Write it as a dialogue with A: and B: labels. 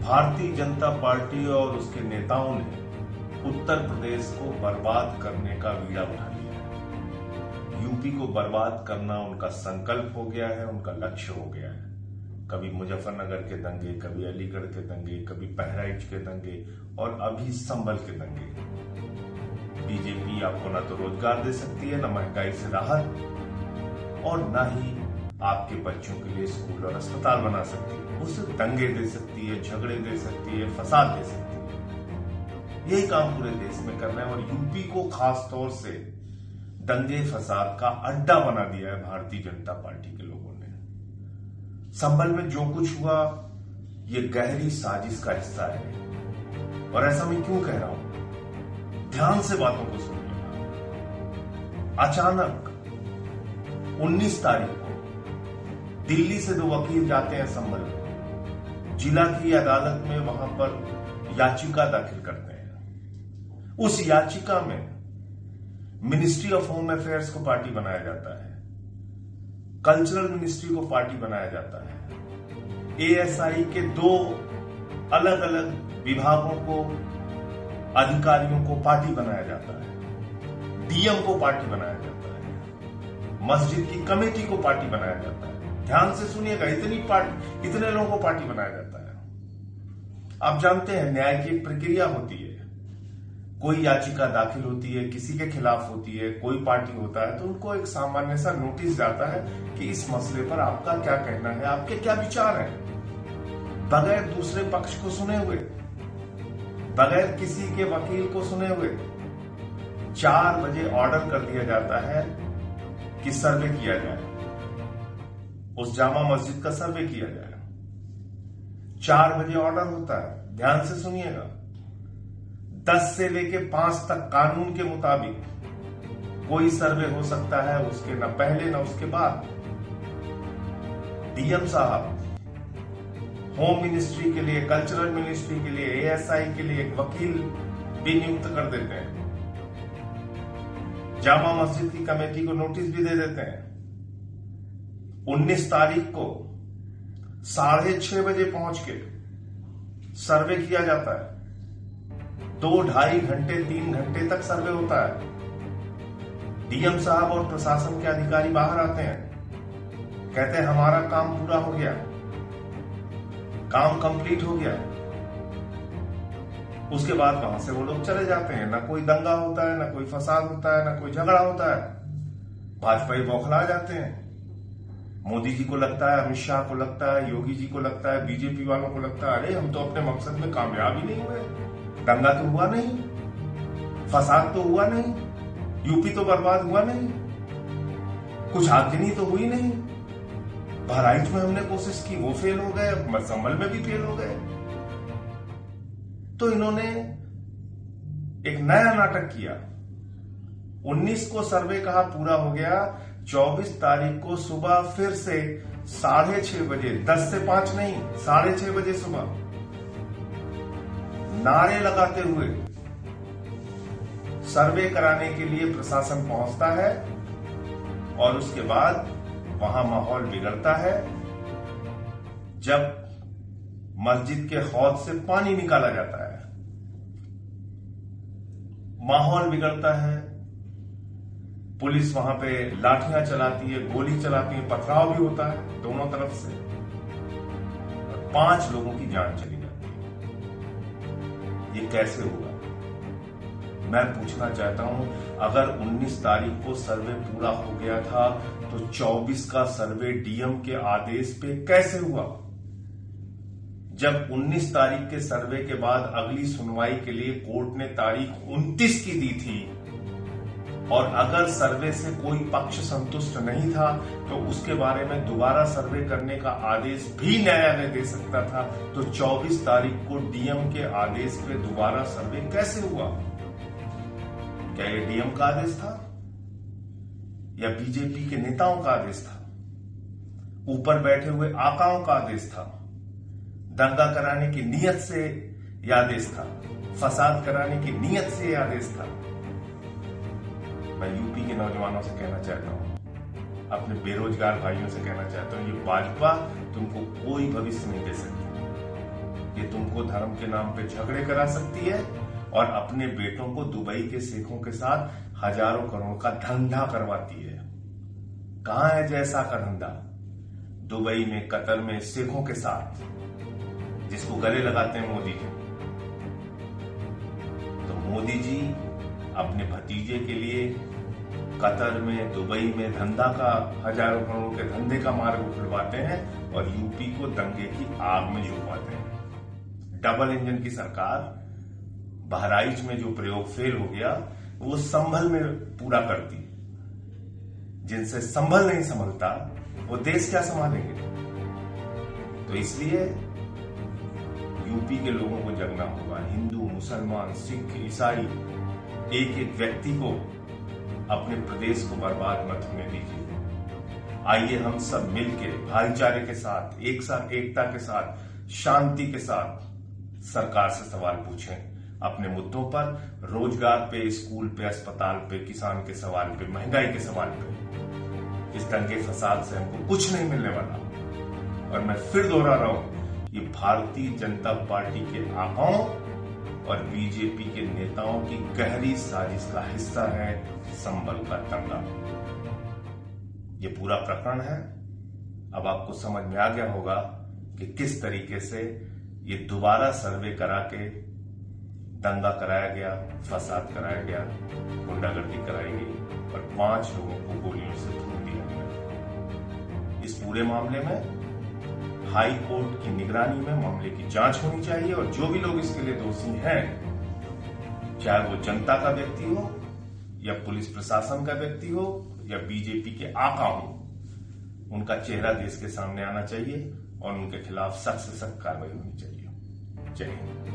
A: Bharatiya Janata party और उसके नेताओं ने उत्तर प्रदेश को बर्बाद करने का बीड़ा उठा लिया है। यूपी को बर्बाद करना उनका संकल्प हो गया है, उनका लक्ष्य हो गया है। कभी मुजफ्फरनगर के दंगे, कभी अलीगढ़ के दंगे, कभी बहराइच के दंगे और अभी संभल के दंगे। बीजेपी आपको ना तो रोजगार दे सकती है, ना महंगाई से राहत, और ना ही आपके बच्चों के लिए स्कूल और अस्पताल बना सकती है। वो सिर्फ दंगे दे सकती है, झगड़े दे सकती है, फसाद दे सकती है। यही काम पूरे देश में करना है और यूपी को खास तौर से दंगे फसाद का अड्डा बना दिया है भारतीय जनता पार्टी के लोगों ने। संभल में जो कुछ हुआ ये गहरी साजिश का हिस्सा है। और ऐसा मैं क्यों कह रहा हूं, ध्यान से बातों को सुनिएगा। अचानक 19 तारीख को दिल्ली से 2 वकील जाते हैं संभल में, जिला की अदालत में वहां पर याचिका दाखिल करते हैं। उस याचिका में मिनिस्ट्री ऑफ होम अफेयर्स को पार्टी बनाया जाता है, कल्चरल मिनिस्ट्री को पार्टी बनाया जाता है, एएसआई के 2 अलग अलग विभागों को, अधिकारियों को पार्टी बनाया जाता है, डीएम को पार्टी बनाया जाता है, मस्जिद की कमेटी को पार्टी बनाया जाता है। ध्यान से सुनिएगा, इतने लोगों को पार्टी बनाया जाता है। आप जानते हैं न्याय की एक प्रक्रिया होती है। कोई याचिका दाखिल होती है, किसी के खिलाफ होती है, कोई पार्टी होता है तो उनको एक सामान्य सा नोटिस जाता है कि इस मसले पर आपका क्या कहना है, आपके क्या विचार हैं। बगैर दूसरे पक्ष को सुने हुए, बगैर किसी के वकील को सुने हुए 4 बजे ऑर्डर कर दिया जाता है कि सर्वे किया जाए, उस जामा मस्जिद का सर्वे किया जाए। 4 बजे ऑर्डर होता है। ध्यान से सुनिएगा, 10 से लेके 5 तक कानून के मुताबिक कोई सर्वे हो सकता है, उसके न पहले न उसके बाद। डीएम साहब होम मिनिस्ट्री के लिए, कल्चरल मिनिस्ट्री के लिए, एएसआई के लिए एक वकील भी नियुक्त कर देते हैं, जामा मस्जिद की कमेटी को नोटिस भी दे देते हैं। 19 तारीख को 6:30 बजे पहुंच के सर्वे किया जाता है। 2-2.5 घंटे 3 घंटे तक सर्वे होता है। डीएम साहब और प्रशासन के अधिकारी बाहर आते हैं, कहते हैं हमारा काम पूरा हो गया, काम कंप्लीट हो गया। उसके बाद वहां से वो लोग चले जाते हैं। ना कोई दंगा होता है, ना कोई फसाद होता है, ना कोई झगड़ा होता है। भाजपाई बौखला जाते हैं। मोदी जी को लगता है, अमित शाह को लगता है, योगी जी को लगता है, बीजेपी वालों को लगता है, अरे हम तो अपने मकसद में कामयाब ही नहीं हुए, दंगा तो हुआ नहीं, फसाद तो हुआ नहीं, यूपी तो बर्बाद हुआ नहीं, कुछ आगजनी तो हुई नहीं, बहराइच में हमने कोशिश की वो फेल हो गए, संभल में भी फेल हो गए। तो इन्होंने एक नया नाटक किया। 19 को सर्वे कहा पूरा हो गया, 24 तारीख को सुबह फिर से 6:30 बजे, 10 से 5 नहीं, 6:30 बजे सुबह नारे लगाते हुए सर्वे कराने के लिए प्रशासन पहुंचता है और उसके बाद वहां माहौल बिगड़ता है। जब मस्जिद के हौद से पानी निकाला जाता है, माहौल बिगड़ता है। पुलिस वहां पे लाठियां चलाती है, गोली चलाती है, पथराव भी होता है दोनों तरफ से, और 5 लोगों की जान चली जाती है। ये कैसे हुआ? मैं पूछना चाहता हूं, अगर 19 तारीख को सर्वे पूरा हो गया था तो 24 का सर्वे डीएम के आदेश पे कैसे हुआ? जब 19 तारीख के सर्वे के बाद अगली सुनवाई के लिए कोर्ट ने तारीख 29 की दी थी, और अगर सर्वे से कोई पक्ष संतुष्ट नहीं था तो उसके बारे में दोबारा सर्वे करने का आदेश भी न्यायालय दे सकता था, तो 24 तारीख को डीएम के आदेश पे दोबारा सर्वे कैसे हुआ? क्या ये डीएम का आदेश था या बीजेपी के नेताओं का आदेश था? ऊपर बैठे हुए आकाओं का आदेश था? दंगा कराने की नीयत से यह आदेश था? फसाद कराने की नीयत से यह आदेश था? मैं यूपी के नौजवानों से कहना चाहता हूं, अपने बेरोजगार भाइयों से कहना चाहता हूं, ये भाजपा तुमको कोई भविष्य नहीं दे सकती। ये तुमको धर्म के नाम पे झगड़े करा सकती है और अपने बेटों को दुबई के शेखों के साथ हजारों करोड़ का धंधा करवाती है। कहां है जैसा का धंधा? दुबई में, कतर में, शेखों के साथ, जिसको गले लगाते हैं मोदी जी। तो मोदी जी अपने भतीजे के लिए कतर में, दुबई में धंधा का, हजारों करोड़ के धंधे का मार्ग खुलवाते हैं और यूपी को दंगे की आग में झोंकवाते हैं। डबल इंजन की सरकार, बहराइच में जो प्रयोग फेल हो गया वो संभल में पूरा करती। जिनसे संभल नहीं संभलता वो देश क्या संभालेंगे? तो इसलिए यूपी के लोगों को जगना होगा। हिंदू, मुसलमान, सिख, ईसाई, एक एक व्यक्ति को अपने प्रदेश को बर्बाद मत होने दीजिए। आइए हम सब मिलकर भाईचारे के साथ, एक साथ, एकता के साथ, शांति के साथ सरकार से सवाल पूछें अपने मुद्दों पर, रोजगार पे, स्कूल पे, अस्पताल पे, किसान के सवाल पे, महंगाई के सवाल पे। इस दंगे फसाद से हमको कुछ नहीं मिलने वाला। और मैं फिर दोहरा रहा हूं, ये भारतीय जनता पार्टी के आकाओं और बीजेपी के नेताओं की गहरी साजिश का हिस्सा है संभल का दंगा। ये पूरा प्रकरण है। अब आपको समझ में आ गया होगा कि किस तरीके से ये दोबारा सर्वे करा के दंगा कराया गया, फसाद कराया गया, गुंडागर्दी कराई गई और 5 लोगों को गोलियों से भून दिया गया। इस पूरे मामले में हाई कोर्ट की निगरानी में मामले की जांच होनी चाहिए और जो भी लोग इसके लिए दोषी हैं, चाहे वो जनता का व्यक्ति हो या पुलिस प्रशासन का व्यक्ति हो या बीजेपी के आका हो, उनका चेहरा देश के सामने आना चाहिए और उनके खिलाफ सख्त से सख्त कार्रवाई होनी चाहिए। जय हिंद।